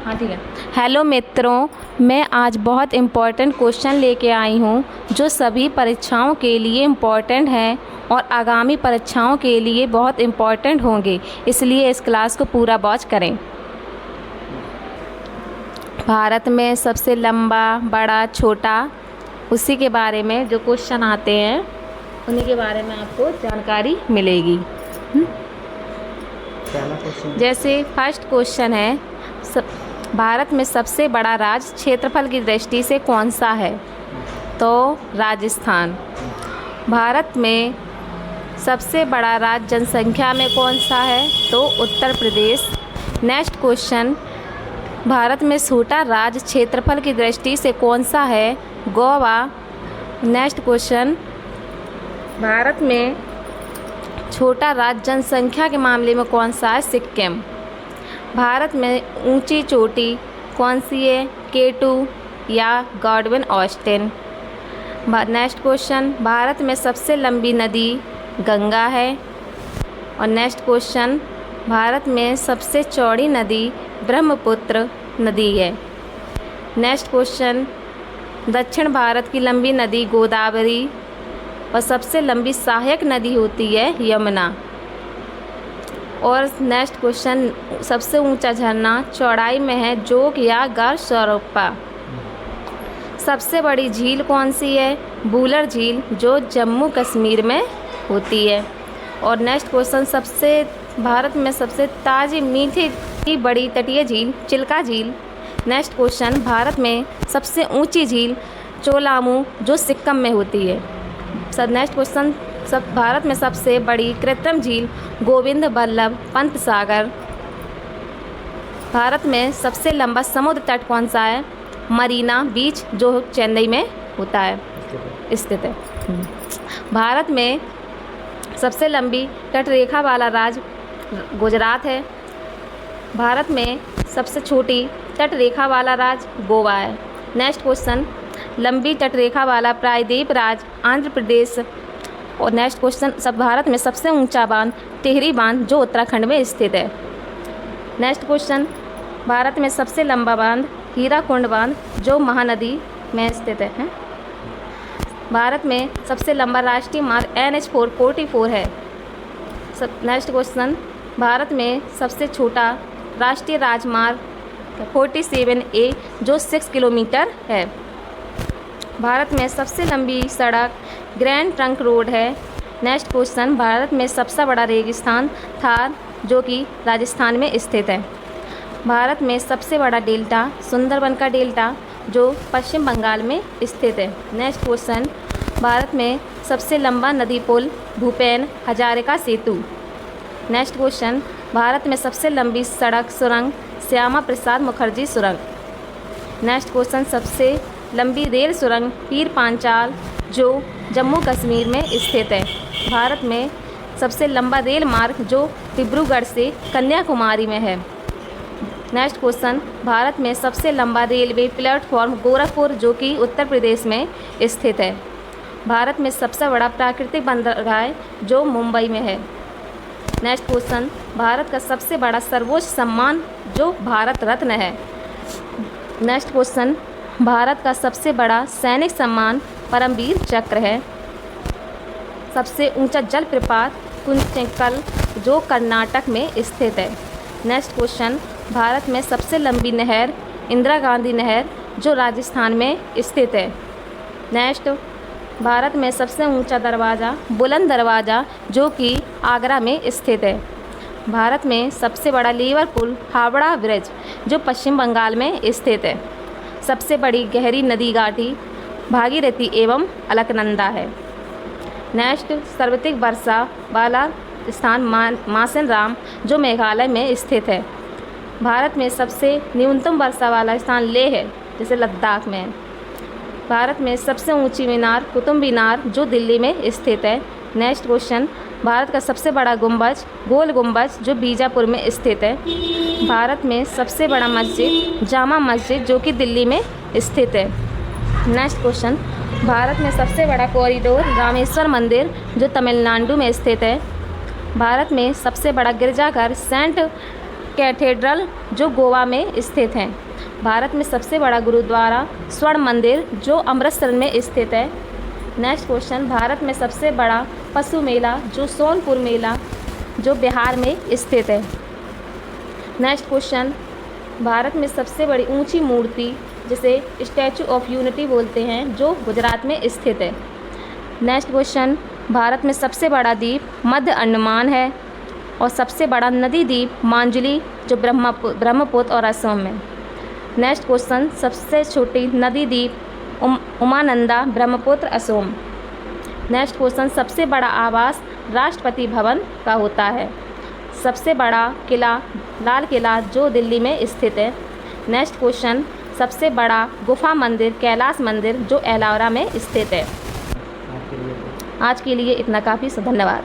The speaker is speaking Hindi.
हाँ ठीक है। हेलो मित्रों, मैं आज बहुत इम्पोर्टेंट क्वेश्चन लेके आई हूँ जो सभी परीक्षाओं के लिए इम्पोर्टेंट हैं और आगामी परीक्षाओं के लिए बहुत इम्पोर्टेंट होंगे, इसलिए इस क्लास को पूरा वॉच करें। भारत में सबसे लंबा, बड़ा, छोटा, उसी के बारे में जो क्वेश्चन आते हैं उन्हीं के बारे में आपको जानकारी मिलेगी। जैसे फर्स्ट क्वेश्चन है, भारत में सबसे बड़ा राज्य क्षेत्रफल की दृष्टि से कौन सा है? तो राजस्थान। भारत में सबसे बड़ा राज्य जनसंख्या में कौन सा है? तो उत्तर प्रदेश। नेक्स्ट क्वेश्चन, भारत में छोटा राज्य क्षेत्रफल की दृष्टि से कौन सा है? गोवा। नेक्स्ट क्वेश्चन, भारत में छोटा राज्य जनसंख्या के मामले में कौन सा है? सिक्किम। भारत में ऊंची चोटी कौन सी है? K2 या Godwin Austen. Next question, Bharat में सबसे लंबी नदी गंगा है। और नेक्स्ट क्वेश्चन, भारत में सबसे चौड़ी नदी ब्रह्मपुत्र नदी है। नेक्स्ट क्वेश्चन, दक्षिण भारत की लंबी नदी गोदावरी और सबसे लंबी सहायक नदी होती है यमुना। और नेक्स्ट क्वेश्चन, सबसे ऊंचा झरना चौड़ाई में है जोग या गरसरोप्पा। सबसे बड़ी झील कौन सी है? वुलर झील, जो जम्मू कश्मीर में होती है। और नेक्स्ट क्वेश्चन, भारत में सबसे ताज़ी मीठी की बड़ी तटीय झील चिल्का झील। नेक्स्ट क्वेश्चन, भारत में सबसे ऊंची झील चोलामू, जो सिक्किम में होती है। नेक्स्ट क्वेश्चन, भारत में सबसे बड़ी कृत्रिम झील गोविंद बल्लभ पंत सागर। भारत में सबसे लंबा समुद्र तट कौन सा है? मरीना बीच, जो चेन्नई में होता है, स्थित है। भारत में सबसे लंबी तटरेखा वाला राज्य गुजरात है। भारत में सबसे छोटी तटरेखा वाला राज्य गोवा है। नेक्स्ट क्वेश्चन, लंबी तटरेखा वाला प्रायद्वीप राज्य आंध्र प्रदेश। और नेक्स्ट क्वेश्चन, भारत में सबसे ऊंचा बांध टिहरी बांध, जो उत्तराखंड में स्थित है। नेक्स्ट क्वेश्चन, भारत में सबसे लंबा बांध हीराकुंड बांध, जो महानदी में स्थित है। भारत में सबसे लंबा राष्ट्रीय मार्ग NH-444 है। नेक्स्ट क्वेश्चन, भारत में सबसे छोटा राष्ट्रीय राजमार्ग 47A, जो 6 किलोमीटर है। भारत में सबसे लंबी सड़क ग्रैंड ट्रंक रोड है। नेक्स्ट क्वेश्चन, भारत में सबसे बड़ा रेगिस्तान थार, जो कि राजस्थान में स्थित है। भारत में सबसे बड़ा डेल्टा सुंदरबन का डेल्टा, जो पश्चिम बंगाल में स्थित है। नेक्स्ट क्वेश्चन, भारत में सबसे लंबा नदी पुल भूपेन हजारिका सेतु। नेक्स्ट क्वेश्चन, भारत में सबसे लंबी सड़क सुरंग श्यामा प्रसाद मुखर्जी सुरंग। नेक्स्ट क्वेश्चन, सबसे लंबी रेल सुरंग पीर पांचाल, जो जम्मू कश्मीर में स्थित है। भारत में सबसे लंबा रेल मार्ग जो डिब्रूगढ़ से कन्याकुमारी में है। नेक्स्ट क्वेश्चन, भारत में सबसे लंबा रेलवे प्लेटफॉर्म गोरखपुर, जो कि उत्तर प्रदेश में स्थित है। भारत में सबसे बड़ा प्राकृतिक बंदरगाह जो मुंबई में है। नेक्स्ट क्वेश्चन, भारत का सबसे बड़ा सर्वोच्च सम्मान जो भारत रत्न है। नेक्स्ट क्वेश्चन, भारत का सबसे बड़ा सैनिक सम्मान परमवीर चक्र है। सबसे ऊंचा जलप्रपात कुंचिकल, जो कर्नाटक में स्थित है। नेक्स्ट क्वेश्चन, भारत में सबसे लंबी नहर इंदिरा गांधी नहर, जो राजस्थान में स्थित है। नेक्स्ट, भारत में सबसे ऊंचा दरवाज़ा बुलंद दरवाज़ा, जो कि आगरा में स्थित है। भारत में सबसे बड़ा लीवर पुल हावड़ा ब्रिज, जो पश्चिम बंगाल में स्थित है। सबसे बड़ी गहरी नदी घाटी भागीरथी एवं अलकनंदा है। नेक्स्ट, सर्वाधिक वर्षा वाला स्थान मासेन राम, जो मेघालय में स्थित है। भारत में सबसे न्यूनतम वर्षा वाला स्थान लेह है, जैसे लद्दाख में है। भारत में सबसे ऊंची मीनार कुतुब मीनार, जो दिल्ली में स्थित है। नेक्स्ट क्वेश्चन, भारत का सबसे बड़ा गुंबज गोल गुंबज, जो बीजापुर में स्थित है। भारत में सबसे बड़ा मस्जिद जामा मस्जिद, जो कि दिल्ली में स्थित है। नेक्स्ट क्वेश्चन, भारत में सबसे बड़ा कॉरिडोर रामेश्वर मंदिर, जो तमिलनाडु में स्थित है। भारत में सबसे बड़ा गिरजाघर सेंट कैथेड्रल जो गोवा में स्थित हैं। भारत में सबसे बड़ा गुरुद्वारा स्वर्ण मंदिर जो अमृतसर में स्थित है। नेक्स्ट क्वेश्चन, भारत में सबसे बड़ा पशु मेला जो सोनपुर मेला जो बिहार में स्थित है। नेक्स्ट क्वेश्चन, भारत में सबसे बड़ी ऊंची मूर्ति जिसे स्टैचू ऑफ यूनिटी बोलते हैं जो गुजरात में स्थित है। नेक्स्ट क्वेश्चन, भारत में सबसे बड़ा द्वीप मध्य अंडमान है और सबसे बड़ा नदी द्वीप मांजुली जो ब्रह्मपुत्र और असम में। नेक्स्ट क्वेश्चन, सबसे छोटी नदी द्वीप उमानंदा ब्रह्मपुत्र असम। नेक्स्ट क्वेश्चन, सबसे बड़ा आवास राष्ट्रपति भवन का होता है। सबसे बड़ा किला लाल किला जो दिल्ली में स्थित है। नेक्स्ट क्वेश्चन, सबसे बड़ा गुफा मंदिर कैलाश मंदिर जो एलौरा में स्थित है। आज के लिए इतना काफ़ी, धन्यवाद।